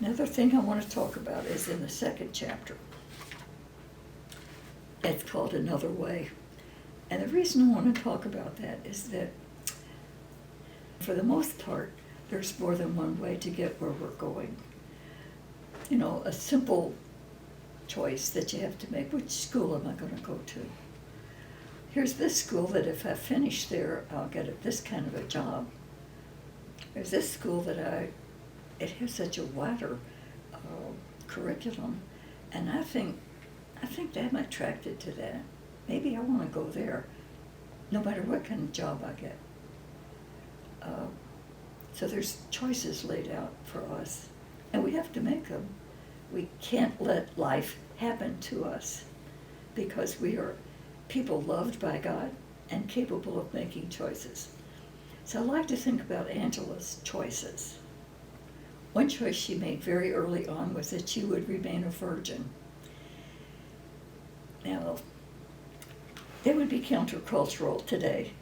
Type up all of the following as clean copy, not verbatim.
Another thing I want to talk about is in the second chapter. It's called Another Way. And the reason I want to talk about that is that, for the most part, there's more than one way to get where we're going. You know, a simple choice that you have to make: which school am I going to go to? Here's this school that if I finish there, I'll get this kind of a job. There's this school that it has such a wider curriculum, and I think that I'm attracted to that. Maybe I want to go there, no matter what kind of job I get. So there's choices laid out for us, and we have to make them. We can't let life happen to us, because we are people loved by God and capable of making choices. So I like to think about Angela's choices. One choice she made very early on was that she would remain a virgin. Now, it would be countercultural today,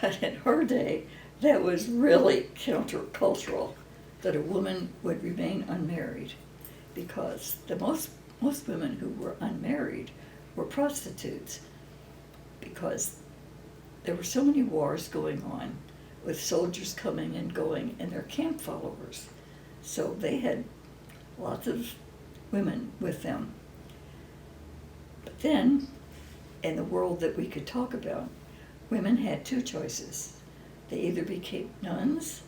but in her day, that was really countercultural, that a woman would remain unmarried, because most women who were unmarried were prostitutes, because there were so many wars going on with soldiers coming and going and their camp followers. So they had lots of women with them. But then, in the world that we could talk about, women had two choices. They either became nuns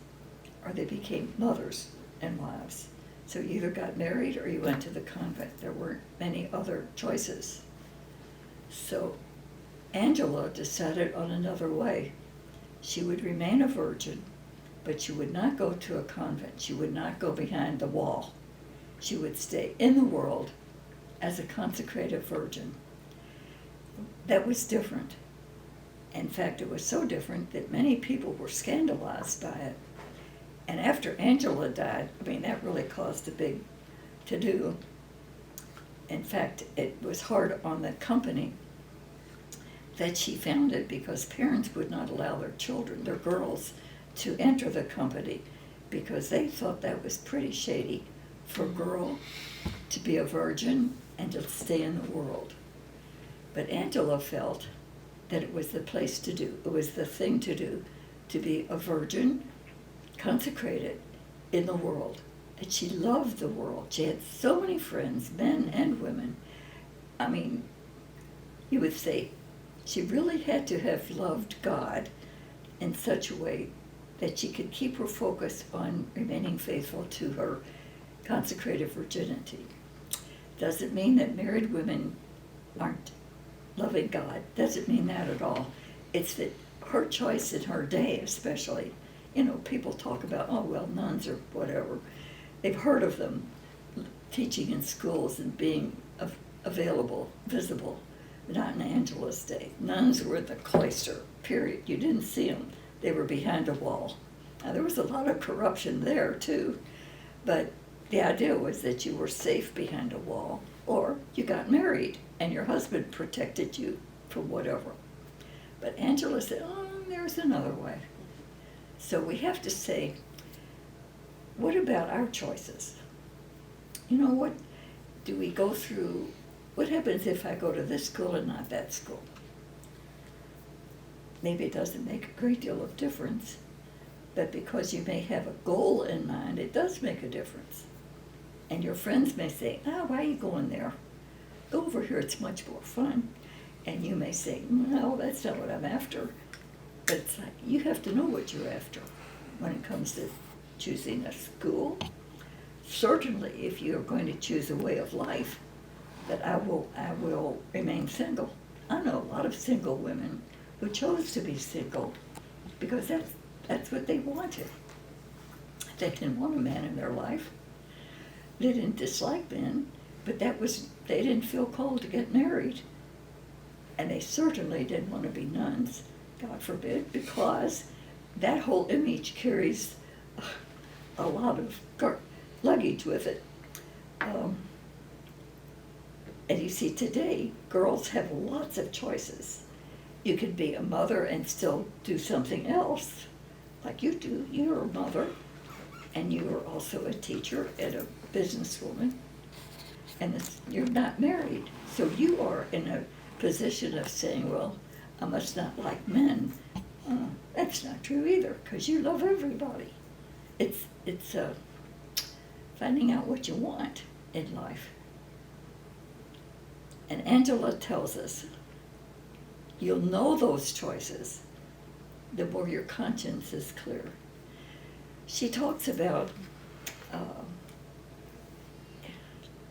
or they became mothers and wives. So you either got married or you went to the convent. There weren't many other choices. So Angela decided on another way. She would remain a virgin, but she would not go to a convent. She would not go behind the wall. She would stay in the world as a consecrated virgin. That was different. In fact, it was so different that many people were scandalized by it. And after Angela died, that really caused a big to-do. In fact, it was hard on the company that she founded, because parents would not allow their children, their girls, to enter the company, because they thought that was pretty shady for a girl to be a virgin and to stay in the world. But Angela felt that it was the place to do, it was the thing to do, to be a virgin, consecrated in the world. And she loved the world. She had so many friends, men and women. You would say she really had to have loved God in such a way that she could keep her focus on remaining faithful to her consecrated virginity. Doesn't mean that married women aren't loving God. Doesn't mean that at all. It's that her choice in her day, especially, people talk about, nuns or whatever. They've heard of them teaching in schools and being available, visible. Not in Angela's day. Nuns were in the cloister, period. You didn't see them. They were behind a wall. Now, there was a lot of corruption there, too, but the idea was that you were safe behind a wall, or you got married and your husband protected you from whatever. But Angela said, there's another way. So we have to say, what about our choices? What do we go through? What happens if I go to this school and not that school? Maybe it doesn't make a great deal of difference, but because you may have a goal in mind, it does make a difference. And your friends may say, why are you going there? Go over here, it's much more fun. And you may say, no, that's not what I'm after. But it's like, you have to know what you're after when it comes to choosing a school. Certainly, if you're going to choose a way of life, that I will remain single. I know a lot of single women who chose to be single because that's what they wanted. They didn't want a man in their life. They didn't dislike men, but they didn't feel called to get married. And they certainly didn't want to be nuns, God forbid, because that whole image carries a lot of luggage with it. And you see, today, girls have lots of choices. You could be a mother and still do something else, like you do. You're a mother, and you are also a teacher at a businesswoman, and you're not married. So you are in a position of saying, well, I must not like men. That's not true either, because you love everybody. It's finding out what you want in life. And Angela tells us, you'll know those choices the more your conscience is clear. She talks about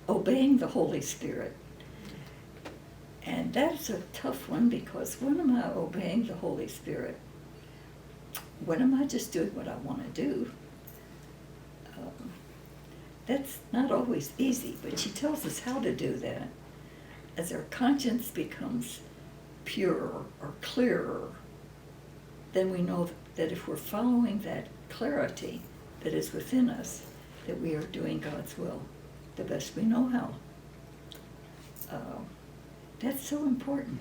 obeying the Holy Spirit. And that's a tough one, because when am I obeying the Holy Spirit? When am I just doing what I want to do? That's not always easy, but she tells us how to do that. As our conscience becomes purer or clearer, then we know that if we're following that clarity that is within us, that we are doing God's will the best we know how. That's so important,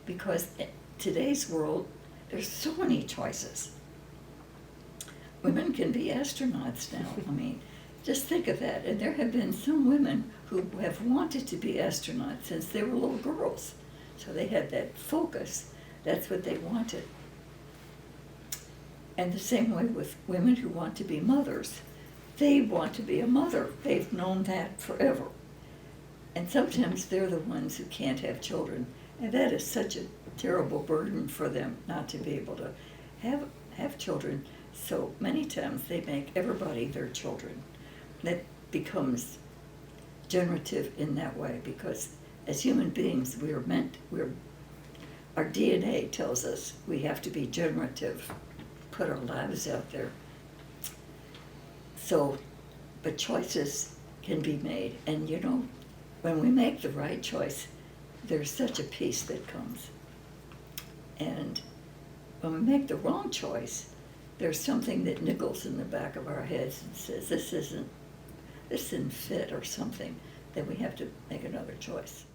because in today's world, there's so many choices. Women can be astronauts now. I mean, just think of that. And there have been some women who have wanted to be astronauts since they were little girls. So they had that focus. That's what they wanted. And the same way with women who want to be mothers. They want to be a mother. They've known that forever. And sometimes they're the ones who can't have children. And that is such a terrible burden for them, not to be able to have children. So many times they make everybody their children. That becomes generative in that way, because as human beings, our DNA tells us we have to be generative, put our lives out there. So, but choices can be made, and when we make the right choice, there's such a peace that comes. And when we make the wrong choice, there's something that niggles in the back of our heads and says, this isn't fit or something, then we have to make another choice.